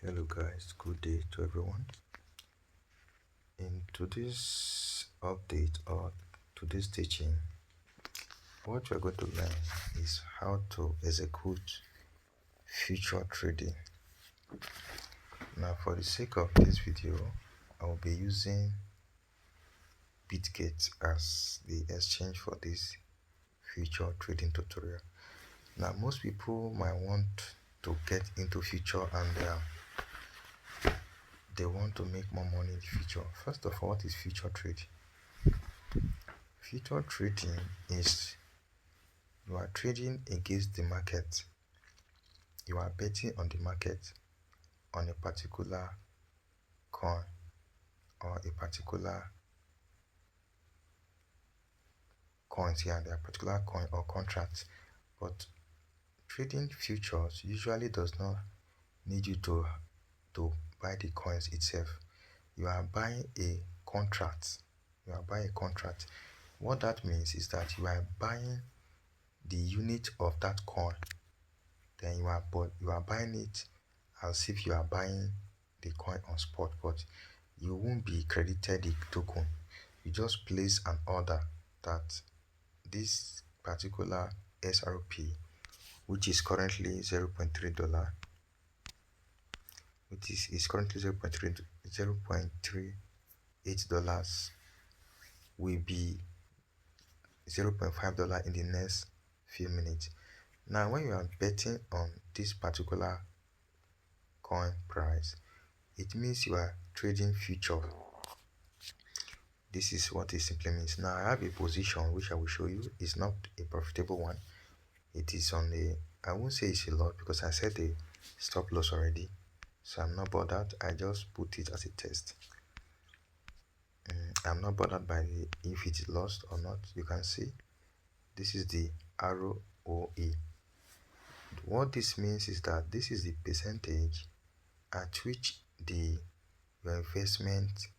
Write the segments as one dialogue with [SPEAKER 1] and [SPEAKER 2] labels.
[SPEAKER 1] Hello guys, good day to everyone. In today's update or today's teaching, what we're going to learn is how to execute future trading. Now for the sake of this video, I will be using Bitget as the exchange for this future trading tutorial. Now most people might want to get into future and they want to make more money in the future. First of all, what is future trade? Future trading is you are trading against the market. You are betting on the market on a particular coin or a particular coins here, there are particular coin or contracts. But trading futures usually does not need you to buy the coins itself. You are buying a contract. You are buying a contract. What that means is that you are buying the unit of that coin. Then you are buying it as if you are buying the coin on spot, but you won't be credited the token. You just place an order that this particular SRP, which is currently $0.3, which is currently $0.38, will be $0.5 in the next few minutes. Now when you are betting on this particular coin price, it means you are trading future. This is what it simply means. Now I have a position which I will show you. It's not a profitable one. It is on I won't say it's a lot because I set the stop loss already, so I'm not bothered. I just put it as a test. I'm not bothered by if it's lost or not. You can see this is the ROE. What this means is that this is the percentage at which your investment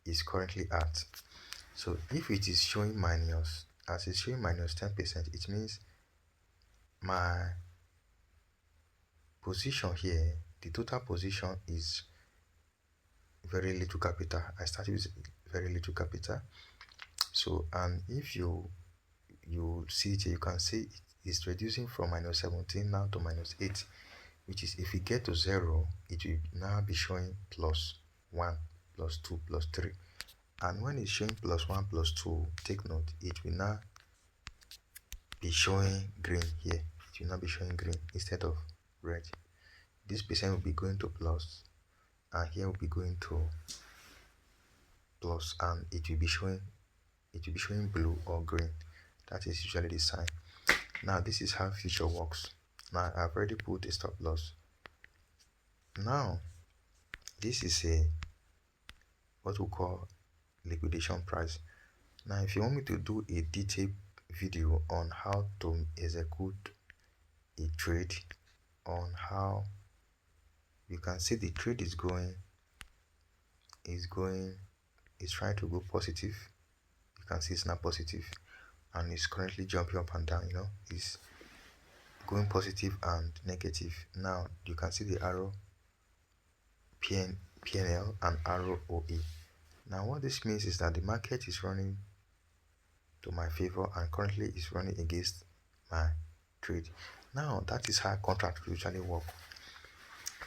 [SPEAKER 1] is currently at. So if it is showing minus, as it's showing minus 10%, it means my position here, the total position is very little capital. I started with very little capital. So and if you see it here, you can see it's reducing from minus 17 now to minus 8, which is if we get to 0, it will now be showing plus 1, plus 2, plus 3. And when it's showing plus 1, plus 2, take note, it will now be showing green here. It will now be showing green instead of red. This percent will be going to plus, and here will be going to plus, and it will be showing blue or green. That is usually the sign. Now this is how future works. Now I've already put a stop loss. Now this is what we call liquidation price. Now if you want me to do a detailed video on how to execute a trade, on how you can see the trade is trying to go positive. You can see it's now positive and it's currently jumping up and down. It's going positive and negative. Now you can see the arrow PNL and ROE. Now what this means is that the market is running to my favor and currently is running against my trade. Now that is how contract usually work.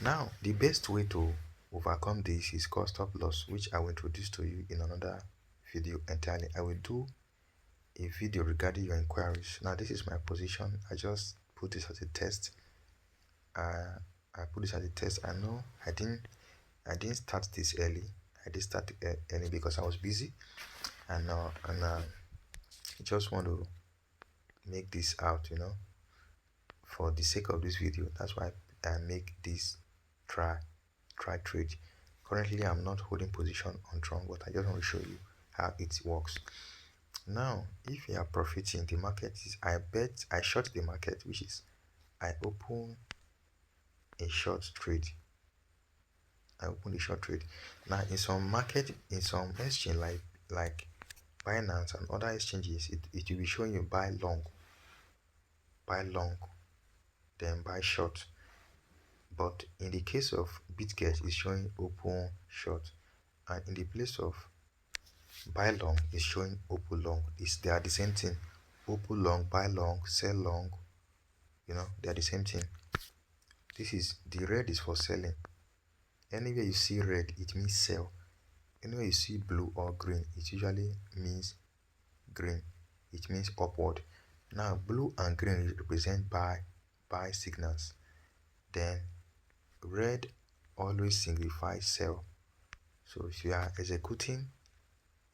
[SPEAKER 1] Now the best way to overcome this is called stop loss, which I will introduce to you in another video entirely. I will do a video regarding your inquiries. Now this is my position. I just put this as a test. I put this as a test. I know I didn't start this early. I did start early because I was busy, and I just want to make this out, for the sake of this video. That's why I make this try trade. Currently I'm not holding position on Tron, but I just want to show you how it works. Now if you are profiting, the market is I short the market, which is I open a short trade. Now in some exchange like Binance and other exchanges, it will be showing you buy long, then buy short. But in the case of BitGet, it's showing open short, and in the place of buy long, it's showing open long. They are the same thing. Open long, buy long, sell long. They are the same thing. This is the red is for selling. Anywhere you see red, it means sell. Anywhere you see blue or green, it usually means green. It means upward. Now, blue and green represent buy signals. Then red always signifies sell. So if you are executing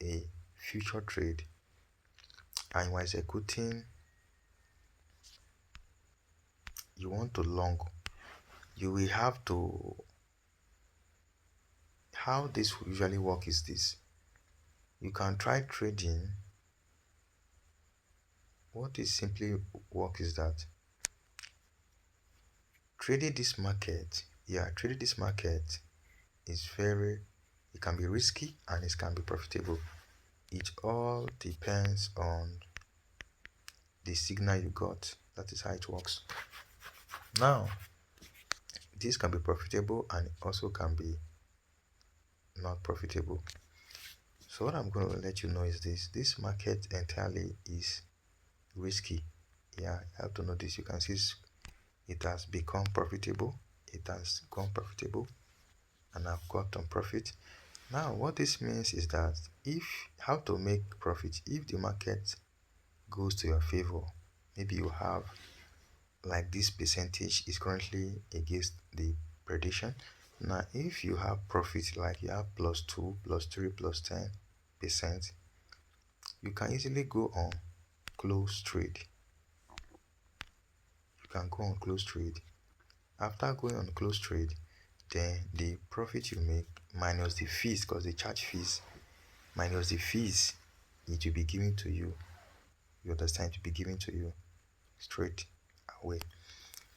[SPEAKER 1] a future trade and you are executing, you want to long, you will have to, how this usually work is this. You can try trading. What is simply work is that trading this market is it can be risky and it can be profitable. It all depends on the signal you got. That is how it works. Now, this can be profitable and also can be not profitable. So what I'm going to let you know is this market entirely is risky. Yeah, you have to know this. You can see it has become profitable. It has gone profitable and I've got on profit. Now, what this means is that how to make profit if the market goes to your favor. Maybe you have like this percentage is currently against the prediction. Now, if you have profit like you have +2, +3, +10%, you can easily go on close trade. You can go on close trade. After going on close trade, then the profit you make minus the fees, because they charge fees, minus the fees, it will be given to you. You understand? It will be given to you straight away.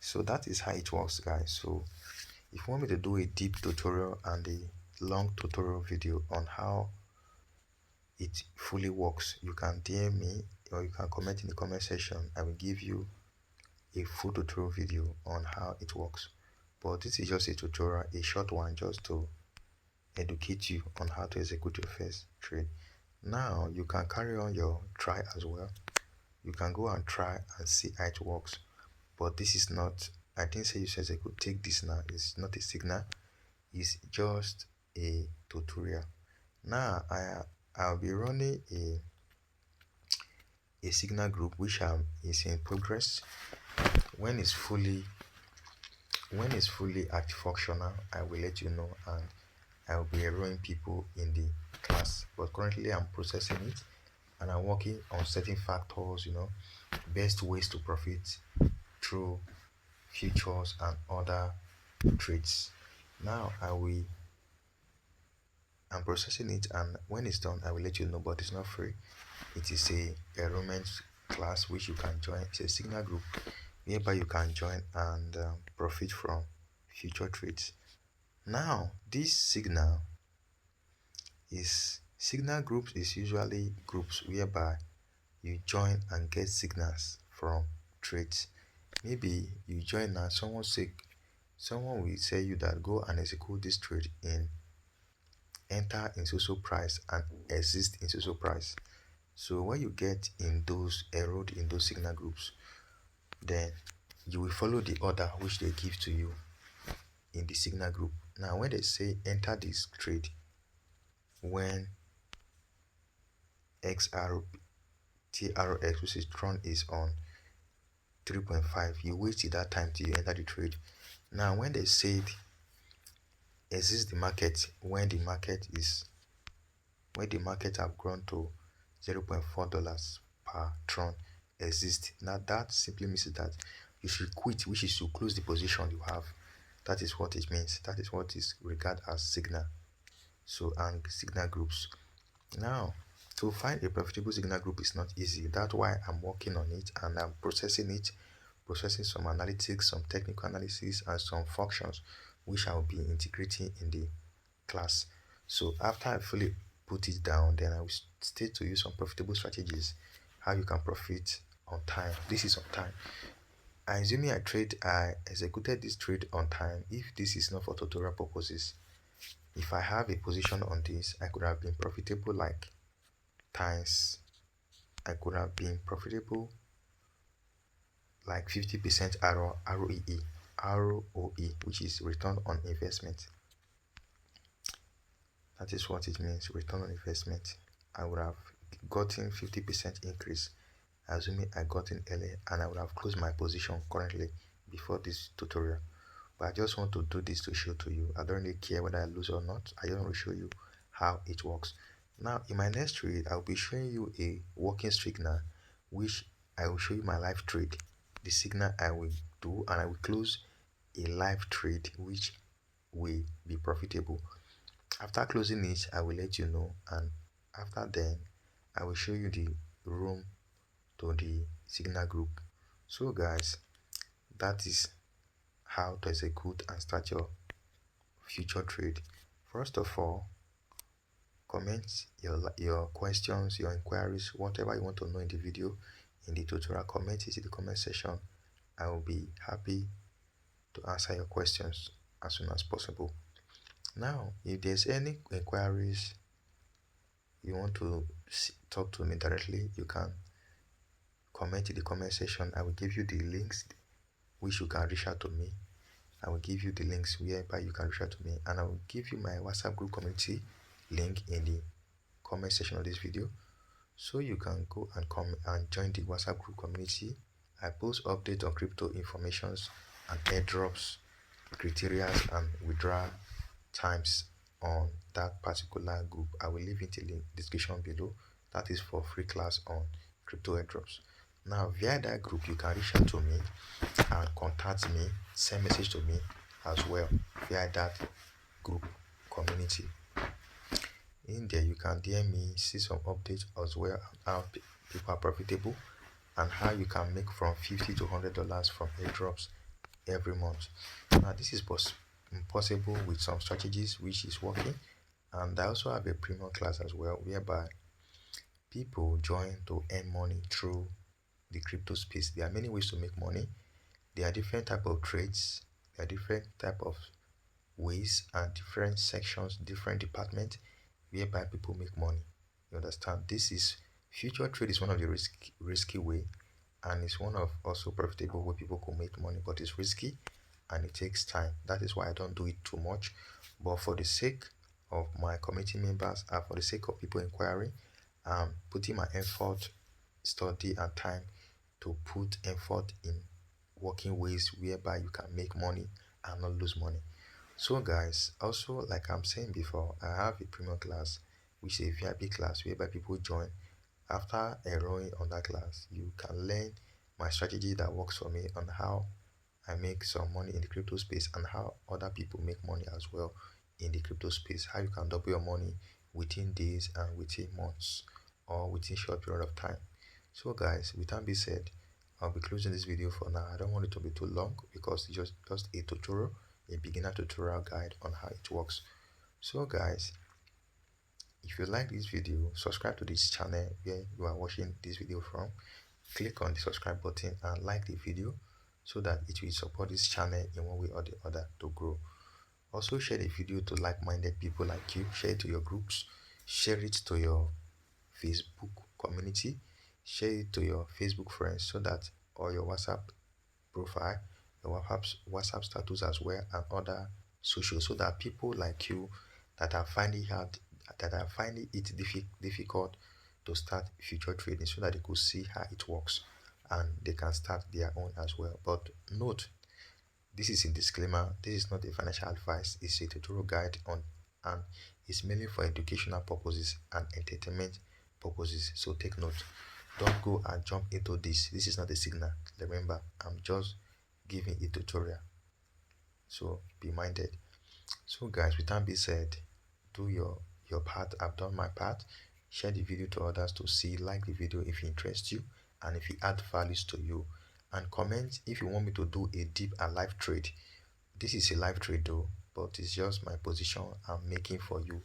[SPEAKER 1] So that is how it works, guys. So if you want me to do a deep tutorial and a long tutorial video on how it fully works, you can DM me or you can comment in the comment section. I will give you a full tutorial video on how it works. But this is just a tutorial, a short one, just to educate you on how to execute your first trade. Now you can carry on your try as well. You can go and try and see how it works. But this is not, I didn't say you said I could take this now. It's not a signal. It's just a tutorial. Now I'll be running a signal group which is in progress. When it's fully functional, I will let you know and I will be enrolling people in the class. But currently I'm processing it and I'm working on certain factors, best ways to profit through futures and other trades. Now I'm processing it, and when it's done I will let you know, but it's not free. It is a enrollment class which you can join. It's a signal group whereby you can join and profit from future trades. Now this signal groups is usually groups whereby you join and get signals from trades. Maybe you join and someone will say you that go and execute this trade in enter in so price and exist in so price. So when you get in those enrolled in those signal groups, then you will follow the order which they give to you in the signal group. Now when they say enter this trade when TRX, which is Tron, is on 3.5, you wait till that time till you enter the trade. Now when they said exist the market when the market have grown to $0.4 per Tron exist. Now that simply means that you should quit, which is to close the position you have. That is what it means. That is what is regarded as signal. So, and signal groups. Now, to find a profitable signal group is not easy. That's why I'm working on it and I'm processing some analytics, some technical analysis, and some functions which I'll be integrating in the class. So after I fully put it down, then I will state to you some profitable strategies, how you can profit on time. This is on time. Assuming I executed this trade on time. If this is not for tutorial purposes, if I have a position on this, I could have been profitable like times, I could have been profitable like 50% ROE, which is return on investment. That is what it means, return on investment. I would have gotten 50% increase, assuming I got in early, and I would have closed my position currently before this tutorial. But I just want to do this to show to you. I don't really care whether I lose or not. I just want to show you how it works. Now, in my next trade, I'll be showing you a working signal, which I will show you my live trade, the signal I will do, and I will close a live trade which will be profitable. After closing it, I will let you know, and after then I will show you the room to the signal group. So guys, that is how to execute and start your future trade. First of all, comment your questions, your inquiries, whatever you want to know in the video, in the tutorial. Comment it in the comment section. I will be happy to answer your questions as soon as possible. Now, if there's any inquiries you want to talk to me directly, you can comment in the comment section. I will give you the links which you can reach out to me. I will give you the links whereby you can reach out to me, and I will give you my WhatsApp group community link in the comment section of this video, so you can go and come and join the WhatsApp group community. I post updates on crypto informations and airdrops, criteria, and withdrawal times on that particular group. I will leave it in the description below. That is for free class on crypto airdrops. Now, via that group, you can reach out to me and contact me, send message to me as well via that group community. In there, you can DM me, see some updates as well on how people are profitable and how you can make from $50 to $100 from airdrops every month. Now, this is possible with some strategies which is working, and I also have a premium class as well whereby people join to earn money through the crypto space. There are many ways to make money. There are different type of trades, there are different type of ways and different sections, different departments whereby people make money. You understand? This is future trade is one of the risky way, and it's one of also profitable way people can make money, but it's risky and it takes time. That is why I don't do it too much. But for the sake of my community members and for the sake of people inquiring, I'm putting my effort, study and time to put effort in working ways whereby you can make money and not lose money. So guys, also like I'm saying before, I have a premium class which is a VIP class whereby people join. After enrolling on that class, you can learn my strategy that works for me on how I make some money in the crypto space and how other people make money as well in the crypto space. How you can double your money within days and within months or within short period of time. So guys, with that being said, I'll be closing this video for now. I don't want it to be too long because it's just a tutorial, a beginner tutorial guide on how it works. So guys, if you like this video, subscribe to this channel where you are watching this video from. Click on the subscribe button and like the video so that it will support this channel in one way or the other to grow. Also share the video to like-minded people like you. Share it to your groups, share it to your Facebook community, share it to your Facebook friends so that, or your WhatsApp profile, your WhatsApp status as well, and other social, so that people like you that are finding it difficult to start future trading, so that they could see how it works and they can start their own as well. But note, this is a disclaimer, this is not a financial advice, it's a tutorial guide on, and it's mainly for educational purposes and entertainment purposes. So take note, don't go and jump into this. This is not a signal. Remember, I'm just giving a tutorial, so be minded. So guys, with that being said, do your part. I've done my part. Share the video to others to see, like the video if it interests you and if it add values to you, and comment if you want me to do a deep and live trade. This is a live trade though, but it's just my position I'm making for you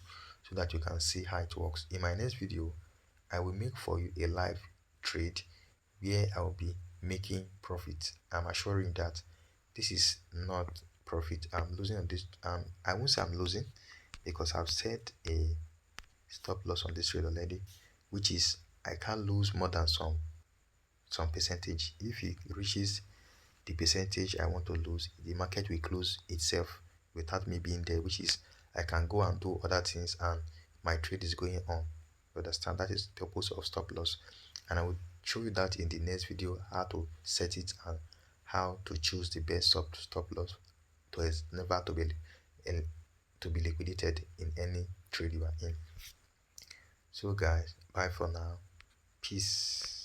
[SPEAKER 1] so that you can see how it works. In my next video, I will make for you a live trade where I will be making profit. I'm assuring that this is not profit. I'm losing on this. I won't say I'm losing because I've set a stop loss on this trade already, which is I can't lose more than some percentage. If it reaches the percentage I want to lose, the market will close itself without me being there, which is I can go and do other things and my trade is going on. You understand? That is the purpose of stop loss. And I will show you that in the next video, how to set it and how to choose the best stop loss to never to be liquidated in any trade you are in. So guys, bye for now. Peace.